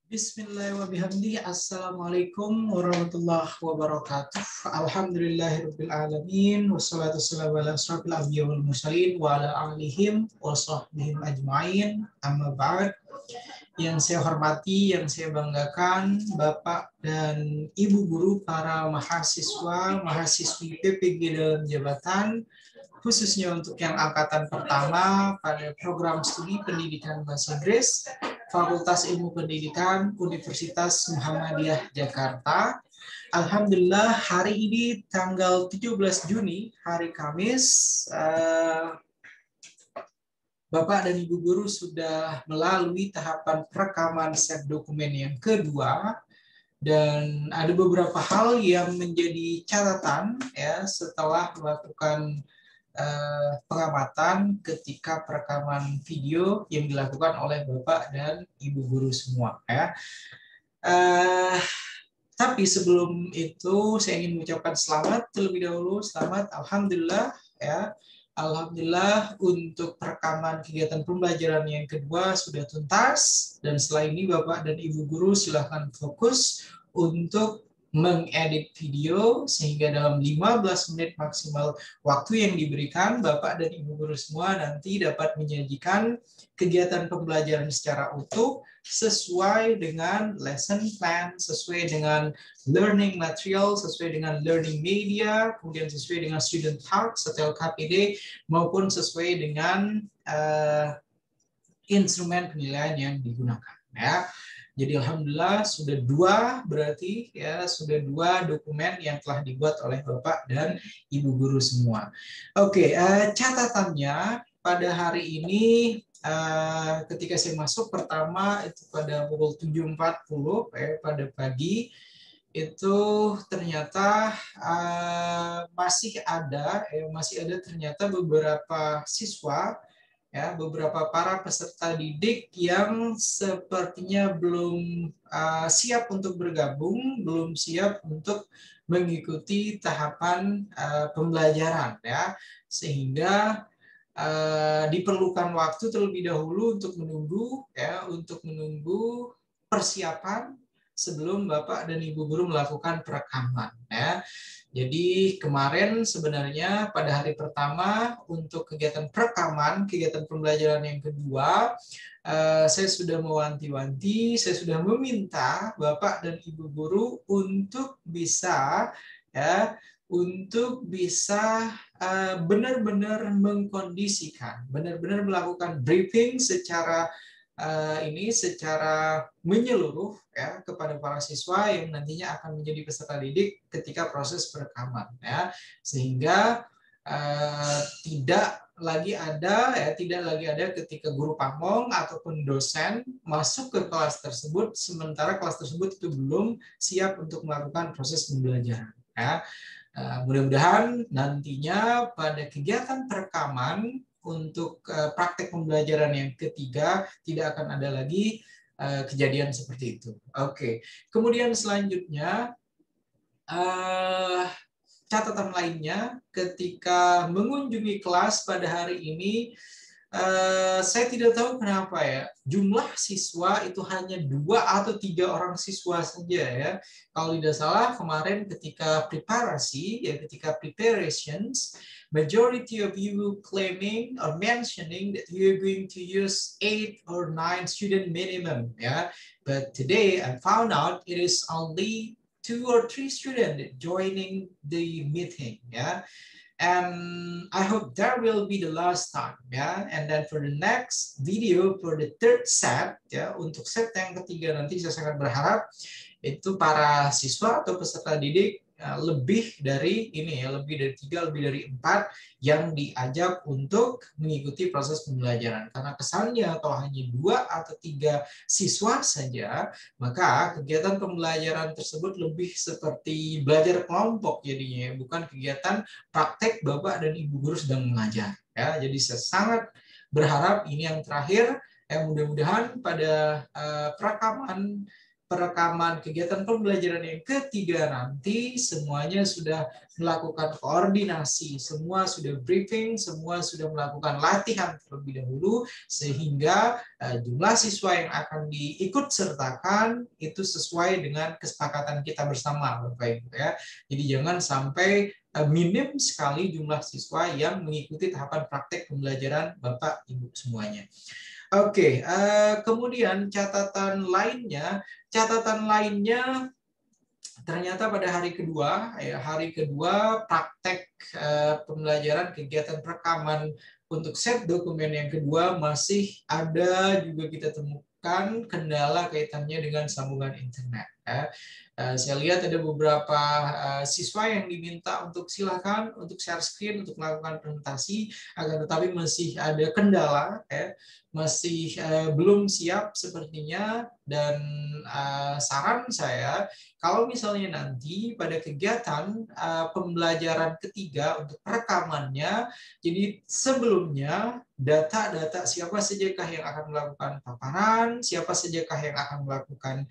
Bismillahirrahmanirrahim. Assalamualaikum warahmatullahi wabarakatuh. Alhamdulillahirabbil alamin wassalatu wassalamu ala asrofil anbiya wal mursalin wa ala alihim wa sahbihim ajmain. Amma ba'd. Yang saya hormati, yang saya banggakan, Bapak dan Ibu guru para mahasiswa, mahasiswi PPG dalam jabatan, khususnya untuk yang angkatan pertama pada program studi pendidikan bahasa Inggris Fakultas Ilmu Pendidikan Universitas Muhammadiyah Jakarta. Alhamdulillah hari ini tanggal 17 Juni, hari Kamis, Bapak dan Ibu guru sudah melalui tahapan perekaman set dokumen yang kedua, dan ada beberapa hal yang menjadi catatan ya setelah melakukan pengamatan ketika perekaman video yang dilakukan oleh Bapak dan Ibu guru semua ya. Tapi sebelum itu saya ingin mengucapkan selamat terlebih dahulu, selamat alhamdulillah ya. Alhamdulillah untuk perekaman kegiatan pembelajaran yang kedua sudah tuntas, dan setelah ini Bapak dan Ibu guru silakan fokus untuk mengedit video sehingga dalam 15 menit maksimal waktu yang diberikan, Bapak dan Ibu guru semua nanti dapat menyajikan kegiatan pembelajaran secara utuh sesuai dengan lesson plan, sesuai dengan learning material, sesuai dengan learning media, kemudian sesuai dengan student talks atau KPD, maupun sesuai dengan instrumen penilaian yang digunakan ya. Jadi alhamdulillah sudah dua dokumen yang telah dibuat oleh Bapak dan Ibu guru semua. Oke, catatannya pada hari ini ketika saya masuk pertama itu pada pukul 7.40 pada pagi, itu ternyata masih ada ternyata beberapa siswa ya, beberapa para peserta didik yang sepertinya belum siap untuk bergabung, belum siap untuk mengikuti tahapan pembelajaran ya, sehingga diperlukan waktu terlebih dahulu untuk menunggu persiapan sebelum Bapak dan Ibu guru melakukan perekaman ya. Jadi kemarin sebenarnya pada hari pertama untuk kegiatan perekaman, kegiatan pembelajaran yang kedua, saya sudah mewanti-wanti, saya sudah meminta Bapak dan Ibu guru untuk bisa benar-benar mengkondisikan, benar-benar melakukan briefing secara menyeluruh ya kepada para siswa yang nantinya akan menjadi peserta didik ketika proses perekaman ya, sehingga tidak lagi ada ketika guru pamong ataupun dosen masuk ke kelas tersebut sementara kelas tersebut itu belum siap untuk melakukan proses pembelajaran ya. Mudah-mudahan nantinya pada kegiatan perekaman untuk praktek pembelajaran yang ketiga tidak akan ada lagi kejadian seperti itu. Oke. Kemudian selanjutnya catatan lainnya ketika mengunjungi kelas pada hari ini, saya tidak tahu kenapa ya, jumlah siswa itu hanya 2 atau 3 orang siswa saja ya. Kalau tidak salah kemarin ketika preparations, majority of you claiming or mentioning that you are going to use 8 or 9 student minimum ya. But today I found out it is only 2 or 3 students joining the meeting ya. And I hope that will be the last time ya. And then for the next video for the third set ya, untuk set yang ketiga nanti saya sangat berharap itu para siswa atau peserta didik lebih dari 3, lebih dari 4 yang diajak untuk mengikuti proses pembelajaran. Karena kesannya kalau hanya 2 atau 3 siswa saja, maka kegiatan pembelajaran tersebut lebih seperti belajar kelompok jadinya, bukan kegiatan praktek Bapak dan Ibu guru sedang mengajar. Ya, jadi saya sangat berharap ini yang terakhir. Mudah-mudahan pada perekaman perekaman kegiatan pembelajaran yang ketiga nanti semuanya sudah melakukan koordinasi, semua sudah briefing, semua sudah melakukan latihan terlebih dahulu sehingga jumlah siswa yang akan diikut sertakan itu sesuai dengan kesepakatan kita bersama, Bapak Ibu ya. Jadi jangan sampai minim sekali jumlah siswa yang mengikuti tahapan praktek pembelajaran Bapak Ibu semuanya. Oke, kemudian catatan lainnya ternyata pada hari kedua praktek pembelajaran kegiatan perekaman untuk set dokumen yang kedua masih ada juga kita temukan kendala kaitannya dengan sambungan internet. Saya lihat ada beberapa siswa yang diminta untuk silakan untuk share screen untuk melakukan presentasi, akan tetapi masih ada kendala, masih belum siap sepertinya. Dan saran saya, kalau misalnya nanti pada kegiatan pembelajaran ketiga untuk perekamannya, jadi sebelumnya data-data siapa sajakah yang akan melakukan paparan, siapa sajakah yang akan melakukan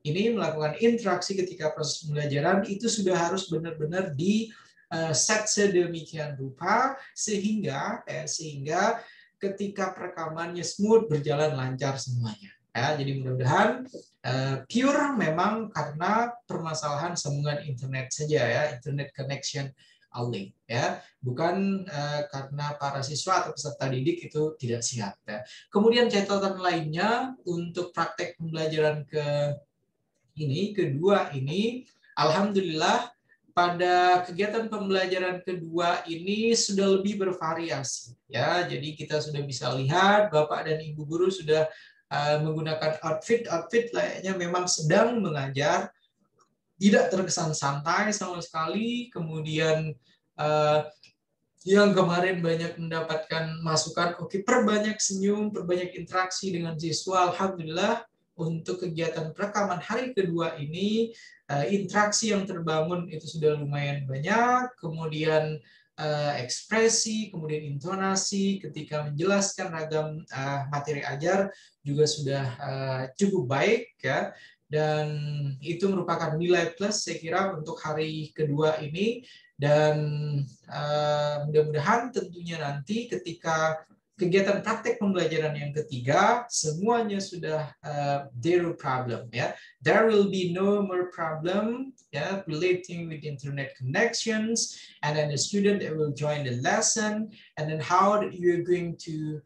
melakukan interaksi ketika proses pembelajaran itu sudah harus benar-benar di set sedemikian rupa sehingga ketika perekamannya smooth, berjalan lancar semuanya. Jadi mudah-mudahan pure memang karena permasalahan sambungan internet saja ya, internet connection only ya, bukan karena para siswa atau peserta didik itu tidak siap ya. Kemudian catatan lainnya untuk praktek pembelajaran kedua ini, alhamdulillah pada kegiatan pembelajaran kedua ini sudah lebih bervariasi ya. Jadi kita sudah bisa lihat Bapak dan Ibu guru sudah menggunakan outfit layaknya memang sedang mengajar, tidak terkesan santai sama sekali. Kemudian yang kemarin banyak mendapatkan masukan, oke, perbanyak senyum, perbanyak interaksi dengan siswa. Alhamdulillah untuk kegiatan perekaman hari kedua ini interaksi yang terbangun itu sudah lumayan banyak, kemudian ekspresi, kemudian intonasi ketika menjelaskan ragam materi ajar juga sudah cukup baik ya, dan itu merupakan nilai plus saya kira untuk hari kedua ini. Dan mudah-mudahan tentunya nanti ketika kegiatan praktek pembelajaran yang ketiga semuanya sudah zero problem ya. There will be no more problem ya relating with internet connections, and then the student will join the lesson, and then how you're going to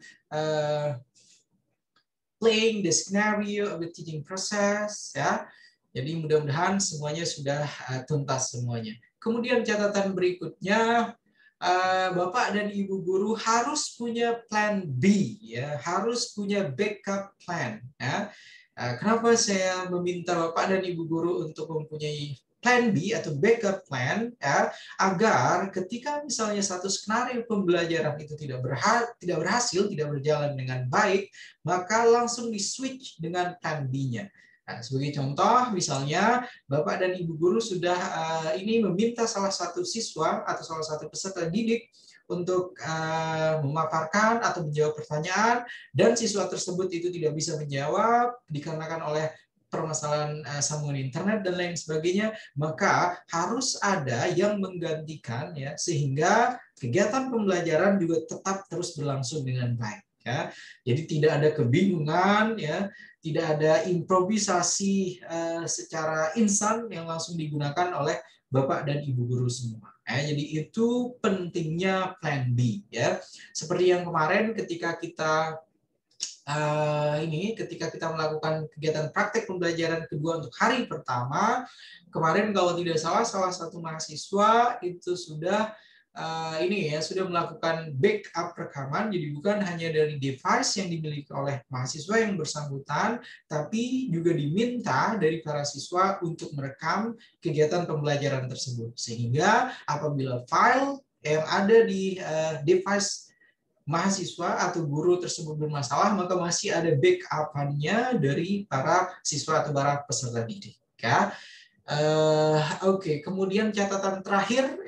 playing the scenario of the teaching process ya. Jadi mudah-mudahan semuanya sudah tuntas semuanya. Kemudian catatan berikutnya, Bapak dan Ibu guru harus punya plan B, ya, harus punya backup plan. Ya. Kenapa saya meminta Bapak dan Ibu guru untuk mempunyai plan B atau backup plan, ya, agar ketika misalnya satu skenario pembelajaran itu tidak berhasil, tidak berjalan dengan baik, maka langsung di-switch dengan plan B-nya. Nah, sebagai contoh, misalnya Bapak dan Ibu guru sudah meminta salah satu siswa atau salah satu peserta didik untuk memaparkan atau menjawab pertanyaan, dan siswa tersebut itu tidak bisa menjawab dikarenakan oleh permasalahan sambungan internet dan lain sebagainya, maka harus ada yang menggantikan ya, sehingga kegiatan pembelajaran juga tetap terus berlangsung dengan baik. Ya. Jadi tidak ada kebingungan, ya, tidak ada improvisasi secara instan yang langsung digunakan oleh Bapak dan Ibu guru semua. Jadi itu pentingnya plan B. Ya. Seperti yang kemarin ketika kita melakukan kegiatan praktek pembelajaran kedua untuk hari pertama, kemarin kalau tidak salah satu mahasiswa itu sudah sudah melakukan backup rekaman, jadi bukan hanya dari device yang dimiliki oleh mahasiswa yang bersangkutan, tapi juga diminta dari para siswa untuk merekam kegiatan pembelajaran tersebut, sehingga apabila file yang ada di device mahasiswa atau guru tersebut bermasalah, maka masih ada backup-nya dari para siswa atau para peserta didik. Ya. Oke, kemudian catatan terakhir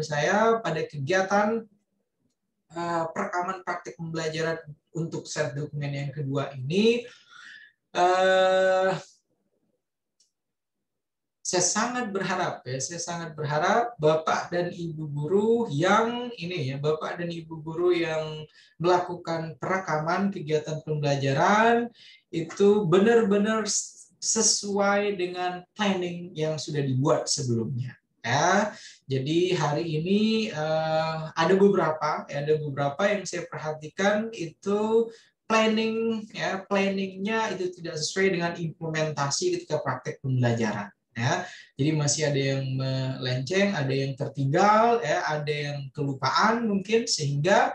saya pada kegiatan perekaman praktik pembelajaran untuk set dokumen yang kedua ini, Uh, saya sangat berharap saya sangat berharap Bapak dan Ibu guru yang ini ya, Bapak dan Ibu guru yang melakukan perekaman kegiatan pembelajaran itu benar-benar sesuai dengan planning yang sudah dibuat sebelumnya. Ya, jadi hari ini ada beberapa yang saya perhatikan itu planningnya itu tidak sesuai dengan implementasi ketika praktek pembelajaran. Ya, jadi masih ada yang melenceng, ada yang tertinggal, ya, ada yang kelupaan mungkin sehingga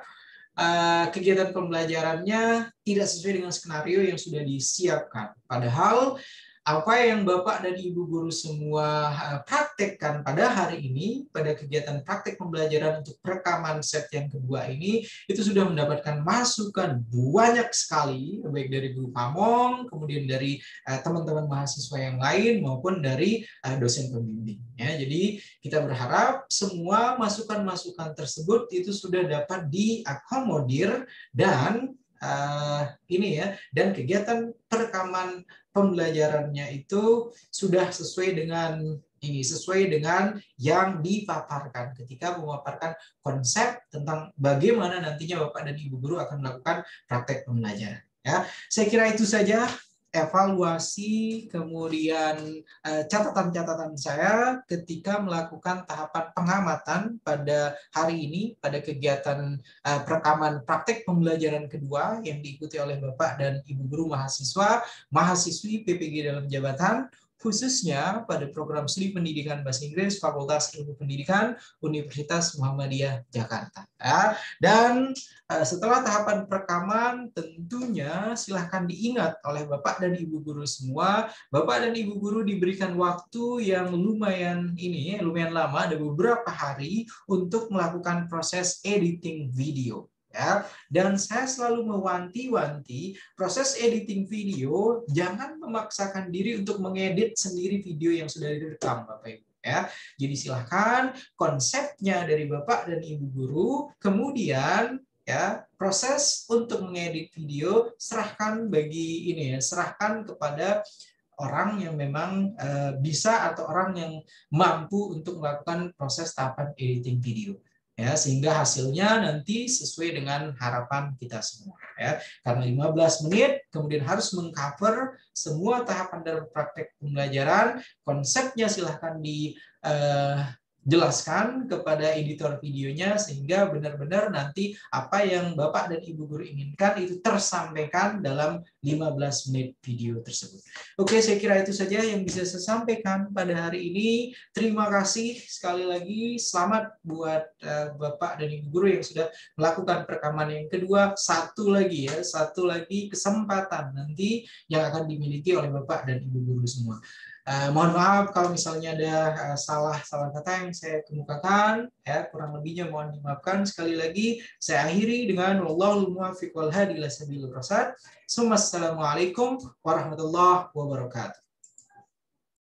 kegiatan pembelajarannya tidak sesuai dengan skenario yang sudah disiapkan. Padahal apa yang Bapak dan Ibu guru semua praktekkan pada hari ini, pada kegiatan praktek pembelajaran untuk perekaman set yang kedua ini, itu sudah mendapatkan masukan banyak sekali, baik dari guru Pamong, kemudian dari teman-teman mahasiswa yang lain, maupun dari dosen pembimbing. Ya, jadi kita berharap semua masukan-masukan tersebut itu sudah dapat diakomodir dan dan kegiatan perekaman pembelajarannya itu sudah sesuai dengan yang dipaparkan ketika memaparkan konsep tentang bagaimana nantinya Bapak dan Ibu guru akan melakukan praktek pembelajaran. Ya, saya kira itu saja evaluasi kemudian catatan-catatan saya ketika melakukan tahapan pengamatan pada hari ini pada kegiatan perekaman praktek pembelajaran kedua yang diikuti oleh Bapak dan Ibu guru mahasiswi PPG dalam jabatan, khususnya pada program Studi Pendidikan Bahasa Inggris Fakultas Ilmu Pendidikan Universitas Muhammadiyah Jakarta. Ya. Dan setelah tahapan perekaman, tentunya silahkan diingat oleh Bapak dan Ibu guru semua, Bapak dan Ibu guru diberikan waktu yang lumayan lama, ada beberapa hari untuk melakukan proses editing video. Ya, dan saya selalu mewanti-wanti proses editing video, jangan memaksakan diri untuk mengedit sendiri video yang sudah direkam, Bapak Ibu. Ya, jadi silahkan konsepnya dari Bapak dan Ibu guru, kemudian ya proses untuk mengedit video serahkan kepada orang yang memang bisa atau orang yang mampu untuk melakukan proses tahapan editing video. Ya, sehingga hasilnya nanti sesuai dengan harapan kita semua. Ya, karena 15 menit, kemudian harus mengcover semua tahapan dalam praktek pembelajaran, konsepnya silahkan dijelaskan kepada editor videonya, sehingga benar-benar nanti apa yang Bapak dan Ibu guru inginkan itu tersampaikan dalam 15 menit video tersebut. Oke, saya kira itu saja yang bisa saya sampaikan pada hari ini. Terima kasih sekali lagi. Selamat buat Bapak dan Ibu guru yang sudah melakukan perekaman yang kedua. Satu lagi kesempatan nanti yang akan dimiliki oleh Bapak dan Ibu guru semua. Mohon maaf kalau misalnya ada salah kata yang saya kemukakan, ya, kurang lebihnya mohon dimaafkan. Sekali lagi saya akhiri dengan wallahul muwaffiq wal hadi ila sabilir rasyad. Assalamualaikum warahmatullahi wabarakatuh.